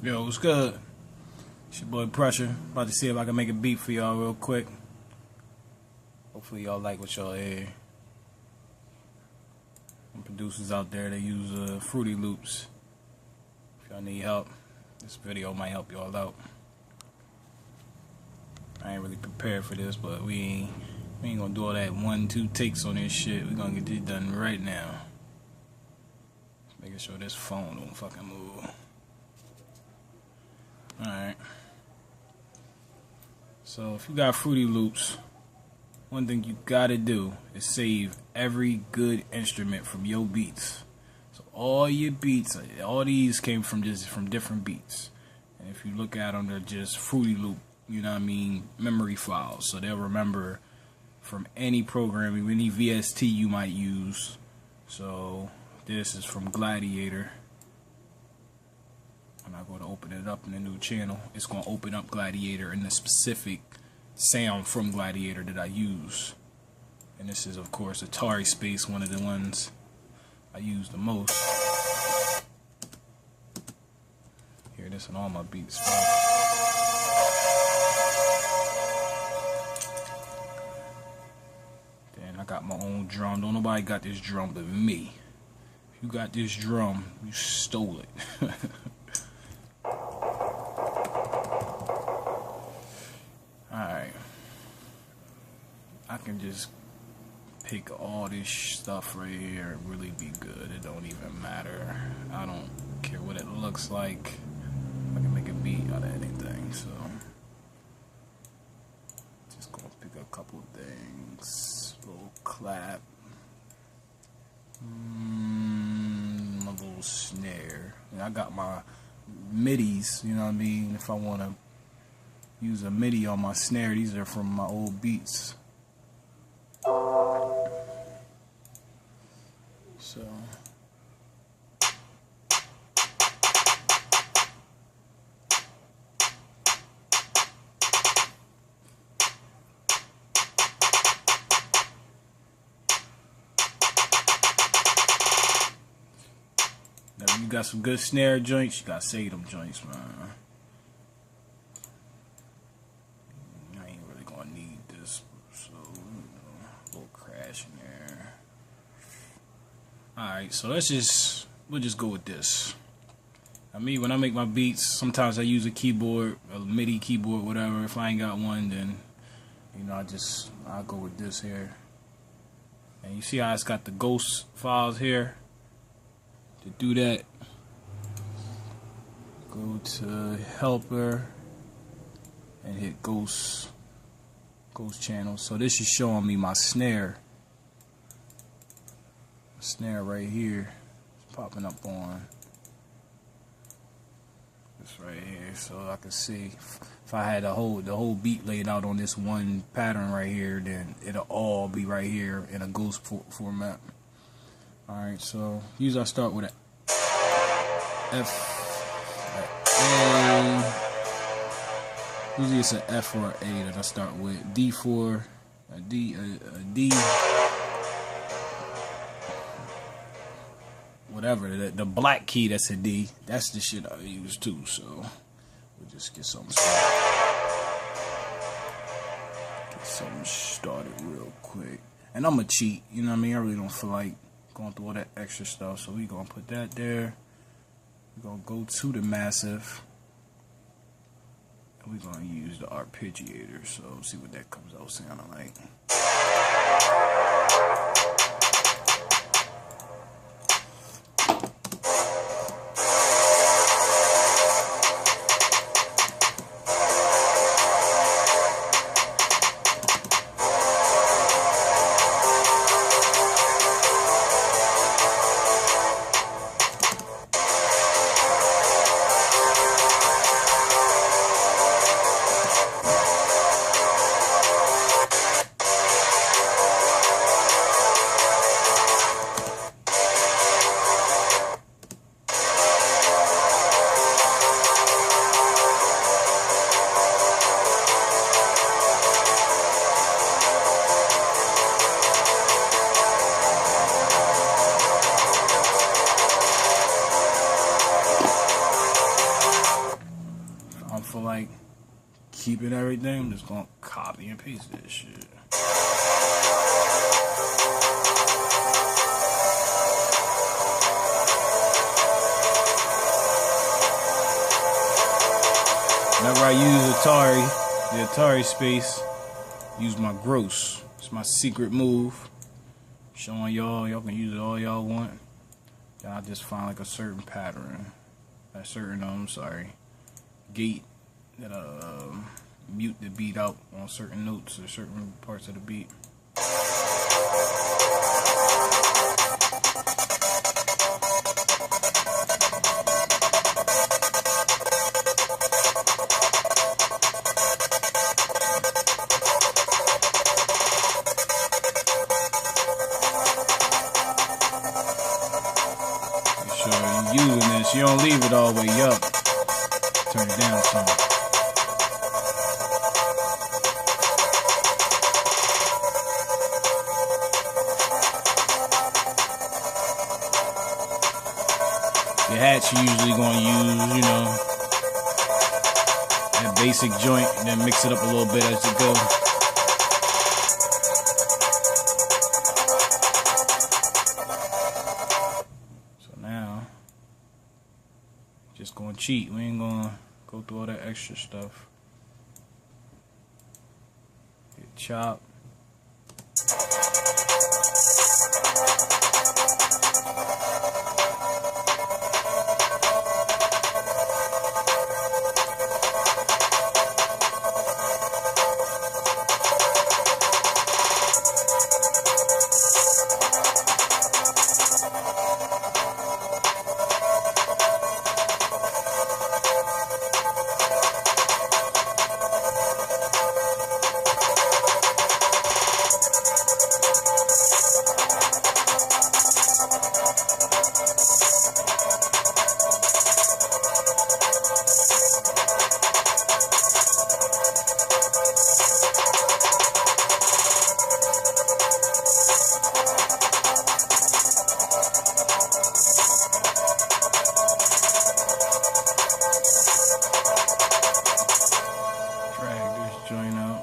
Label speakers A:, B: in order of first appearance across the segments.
A: Yo, what's good? It's your boy Pressure. About to see if I can make a beat for y'all real quick. Hopefully y'all like what y'all hear. Some producers out there, they use Fruityloops. If y'all need help, this video might help y'all out. I ain't really prepared for this, but we ain't gonna do all that 1-2 takes on this shit. We gonna get this done right now. Just making sure this phone don't fucking move. Alright. So if you got Fruityloops, one thing you gotta do is save every good instrument from your beats. So all your beats, all these came from different beats. And if you look at them, they're just Fruityloop, you know what I mean, memory files. So they'll remember from any programming, any VST you might use. So this is from Gladiator. I'm not going to open it up in a new channel. It's going to open up Gladiator and the specific sound from Gladiator that I use. And this is, of course, Atari Space, one of the ones I use the most. Hear this in all my beats. Then I got my own drum. Don't nobody got this drum but me. If you got this drum, you stole it. Alright, I can just pick all this stuff right here and really be good. It don't even matter. I don't care what it looks like. I can make a beat out of anything, so just gonna pick a couple things. Little clap, my little snare. And I got my midis, you know what I mean, if I want to use a MIDI on my snare. These are from my old beats. So now when you got some good snare joints, you gotta save them joints, man. Alright, so we'll just go with this. I mean, when I make my beats, sometimes I use a keyboard, a MIDI keyboard, whatever. If I ain't got one, then, you know, I'll go with this here. And you see how it's got the ghost files here? To do that, go to helper and hit ghost channel. So this is showing me my snare. Snare right here is popping up on this right here, so I can see if I had the whole beat laid out on this one pattern right here, then it'll all be right here in a ghost format. Alright, so usually I start with a F, A. Usually it's an F or an A that I start with. D4, a D, a D. Whatever, the black key, that's a D. That's the shit I use too, so we'll just get something started real quick. And I'm a cheat, you know what I mean? I really don't feel like going through all that extra stuff, so we gonna put that there. We're gonna go to the massive, and we're gonna use the arpeggiator, so see what that comes out sounding like. like keeping everything, I'm just gonna copy and paste this shit. Whenever I use the Atari space, use my gross. It's my secret move. Showing y'all can use it all y'all want. Then I just find like a certain pattern, a certain gate that mute the beat out on certain notes or certain parts of the beat. Using this, you don't leave it all the way up. Turn it down some. Your hats you usually gonna use, you know, that basic joint, and then mix it up a little bit as you go. Just gonna cheat. We ain't gonna go through all that extra stuff. Hit chop. Join out.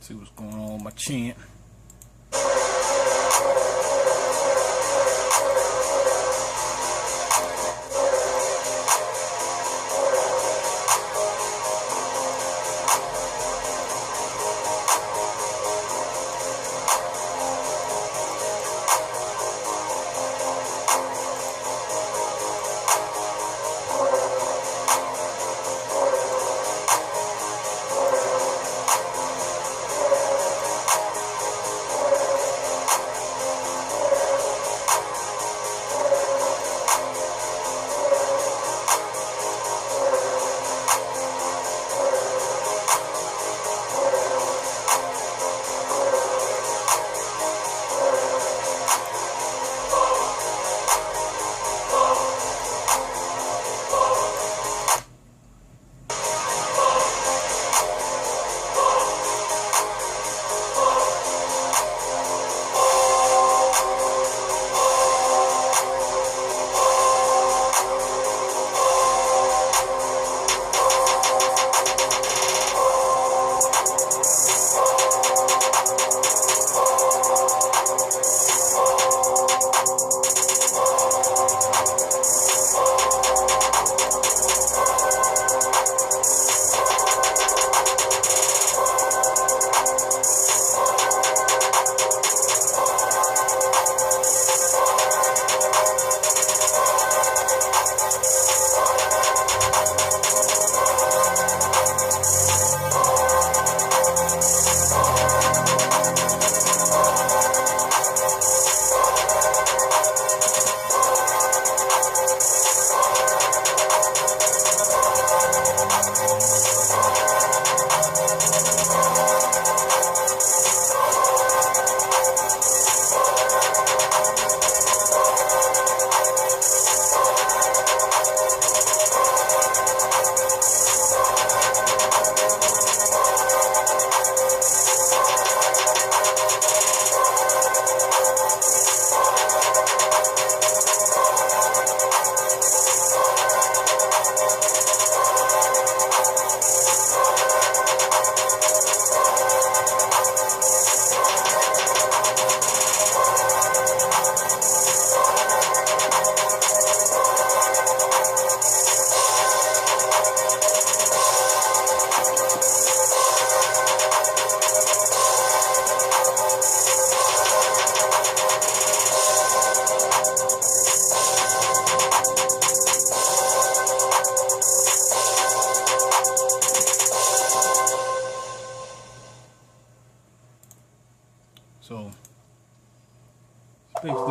A: See what's going on with my chant.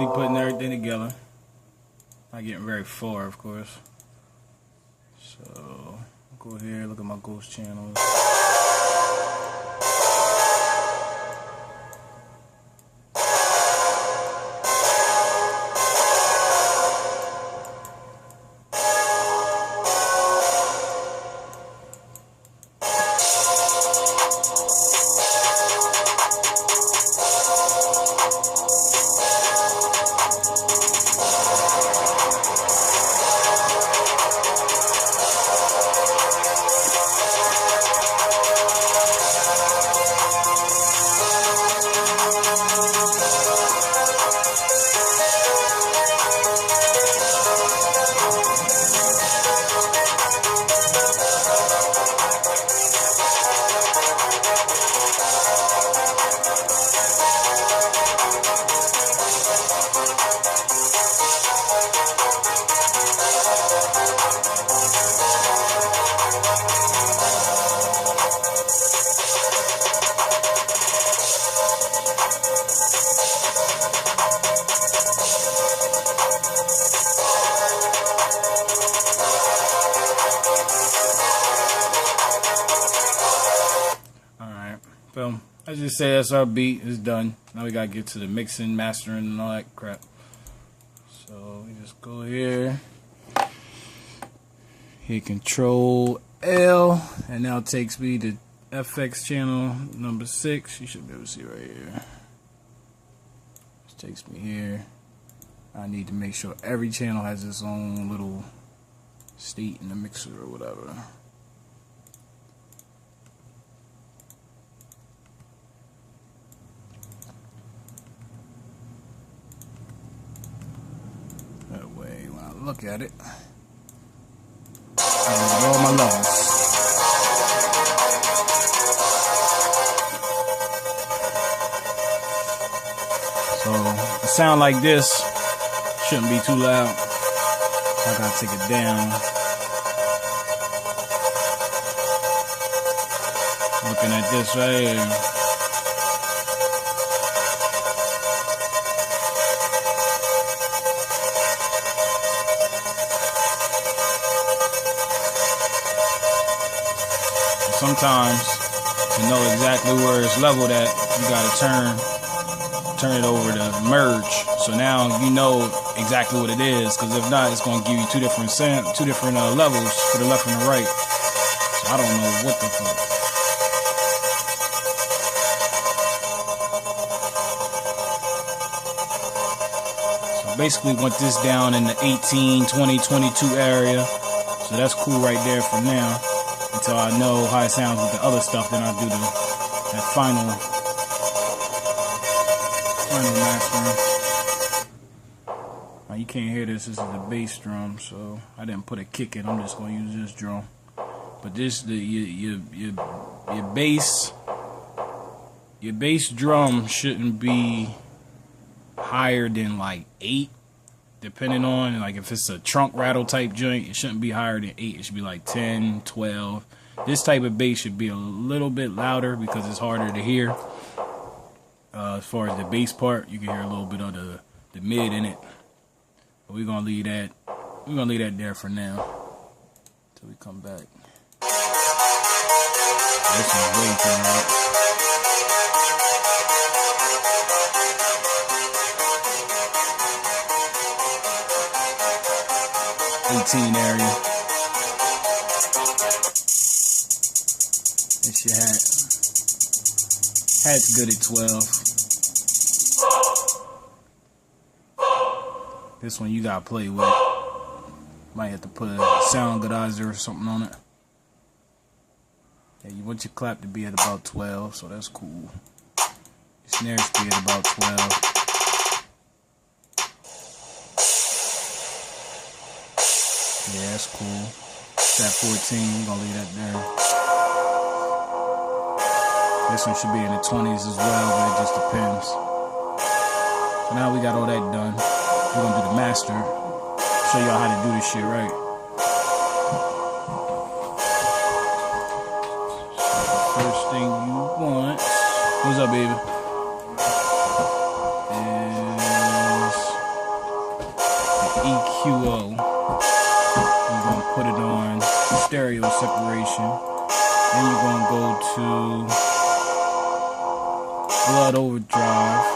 A: basically putting everything together. Not getting very far, of course. So, go here, look at my ghost channels. So, as you say, that's our beat. It's done. Now we gotta get to the mixing, mastering, and all that crap. So, we just go here. Hit Control L, and now it takes me to FX channel number 6. You should be able to see right here. It takes me here. I need to make sure every channel has its own little state in the mixer or whatever. That way, when I look at it, I get all my levels. So a sound like this shouldn't be too loud. So I gotta take it down. Looking at this right here. Sometimes to know exactly where it's leveled at, you gotta turn it over to merge. So now you know exactly what it is, because if not, it's gonna give you two different levels for the left and the right. So I don't know what the fuck. So basically want this down in the 18, 20, 22 area. So that's cool right there for now. Until I know how it sounds with the other stuff, then I'll do that final mastering. Now you can't hear this. This is the bass drum, so I didn't put a kick in. I'm just gonna use this drum. But this your bass drum shouldn't be higher than like 8. Depending on, like, if it's a trunk rattle type joint, it shouldn't be higher than 8. It should be like 10, 12. This type of bass should be a little bit louder because it's harder to hear. As far as the bass part, you can hear a little bit of the mid in it. But we're gonna leave that. We're gonna leave that there for now till we come back. This one's way too loud. 18 area. It's your hat. Hat's good at 12. This one you gotta play with. Might have to put a sound goodizer or something on it. Yeah, you want your clap to be at about 12, so that's cool. Your snare should be at about 12. Yeah, that's cool. That 14, we're gonna leave that there. This one should be in the 20s as well, but it just depends. So now we got all that done. We're gonna do the master. Show y'all how to do this shit right. So the first thing you want, what's up, baby? Is QO. You're going to put it on stereo separation. Then you're going to go to Blood Overdrive.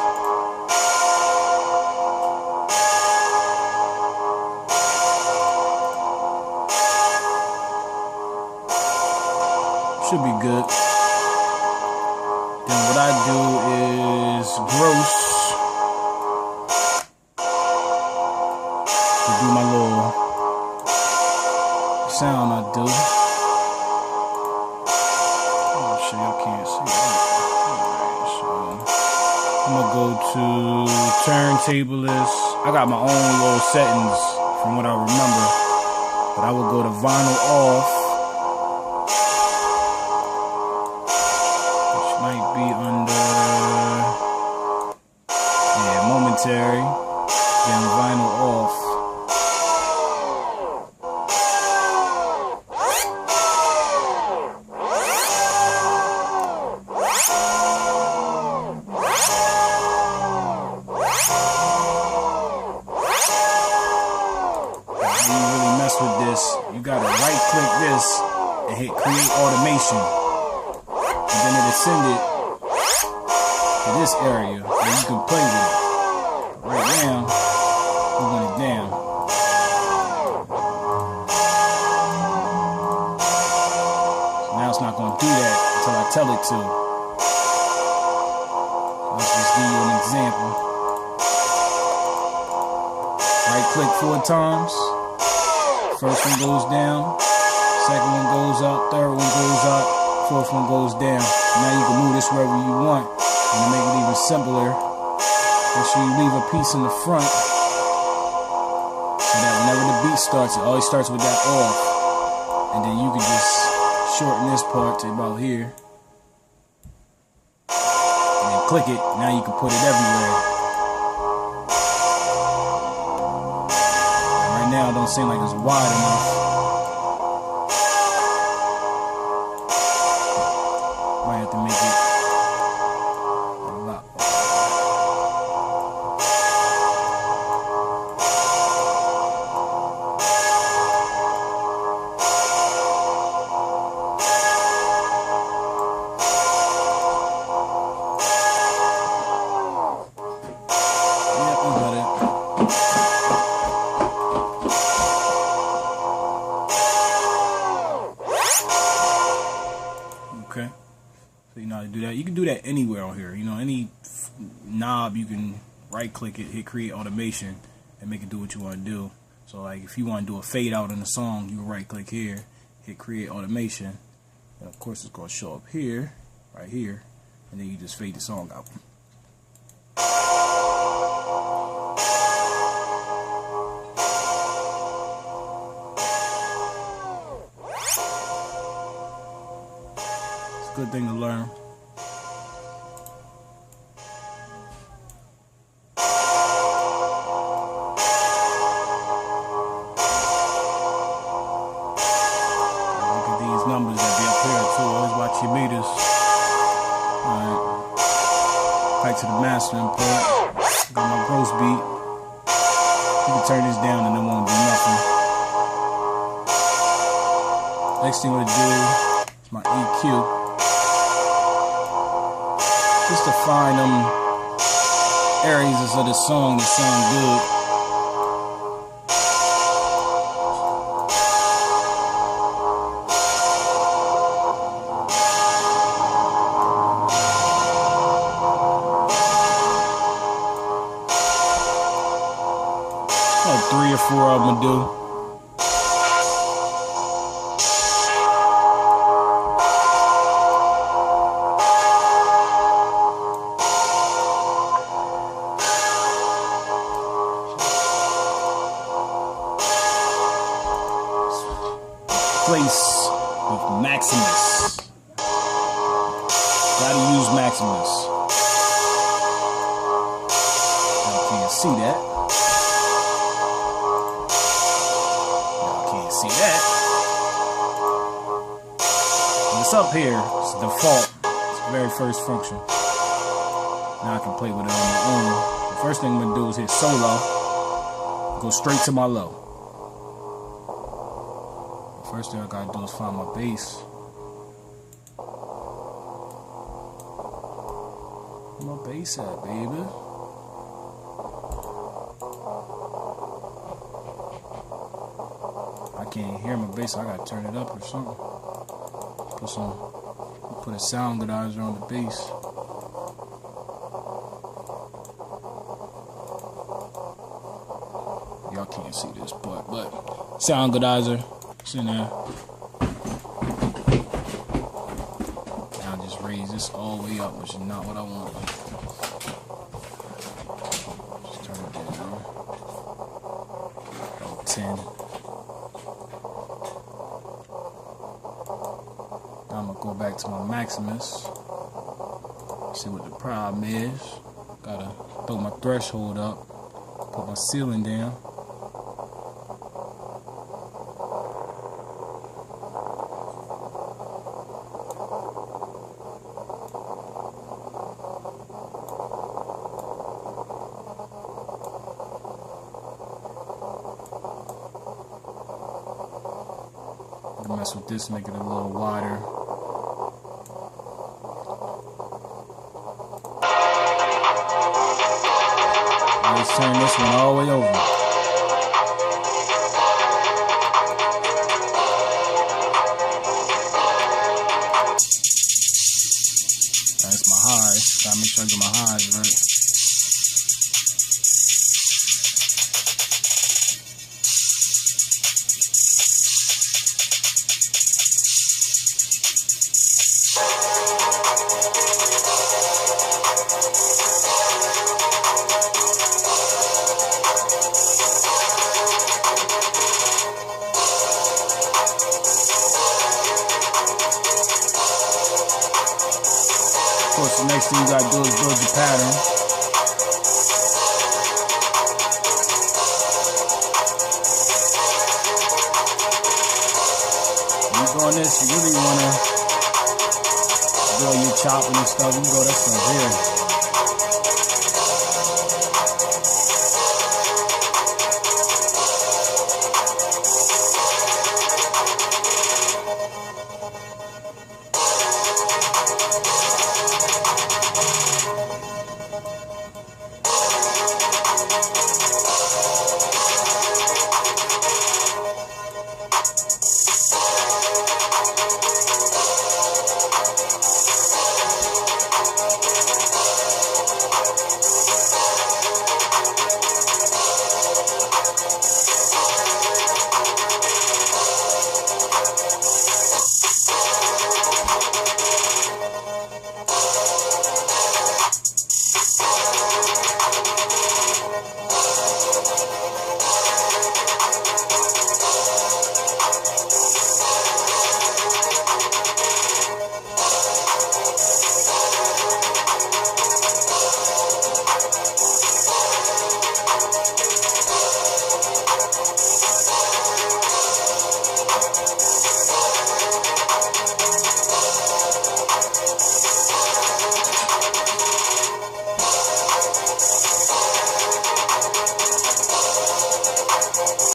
A: Should be good. Then what I do is gross to do my little sound I do. Oh shit, y'all can't see that. Alright, so I'm gonna go to turntablist. I got my own little settings from what I remember, but I would go to vinyl off. Might be under, yeah, momentary, then vinyl off. When you really mess with this, you gotta right click this and hit create automation. And then it'll send it to this area where you can play with it. Right now, we're going it down. So now it's not going to do that until I tell it to. Let's just give you an example. Right click 4 times. First one goes down. Second one goes up. Third one goes up. Fourth one goes down. Now you can move this wherever you want. And to make it even simpler, make sure you leave a piece in the front so that whenever the beat starts, it always starts with that off. And then you can just shorten this part to about here. And then click it. Now you can put it everywhere. And right now it don't seem like it's wide enough. Might have to make it a lot. Yeah, we got it. Okay. So you know how to do that. You can do that anywhere on here. You know, any knob you can right click it, hit create automation, and make it do what you want to do. So like if you want to do a fade out in a song, you right click here, hit create automation, and of course it's going to show up here, right here, and then you just fade the song out. It's a good thing to learn. Numbers that be up here too. Always watch your meters. Alright. Back to the mastering part. Got my gross beat. You can turn this down and it won't do nothing. Next thing we're gonna do is my EQ. Just to find them areas of the song that sound good. Like 3 or 4 of them to do. Place with Maximus. Gotta use Maximus. Y'all can't see that. See that? And it's up here. It's default. It's the very first function. Now I can play with it on my own. The first thing I'm gonna do is hit solo. go straight to my low. First thing I gotta do is find my bass. Where my bass at, baby? I can't hear my bass, so I gotta turn it up or something. Put a sound glider on the bass. Y'all can't see this part, but sound glider, it's in there. Now just raise this all the way up, which is not what I want. Just turn it down. About 10. Now I'm gonna go back to my Maximus. See what the problem is. Gotta throw my threshold up. Put my ceiling down. Mess with this, make it a little wider. Let's turn this one all the way over. That's my highs. Gotta make sure I get my highs right. Of course, the next thing you gotta do is build your pattern. When you're doing this, you really wanna do your chopping and stuff. You can go that stuff here.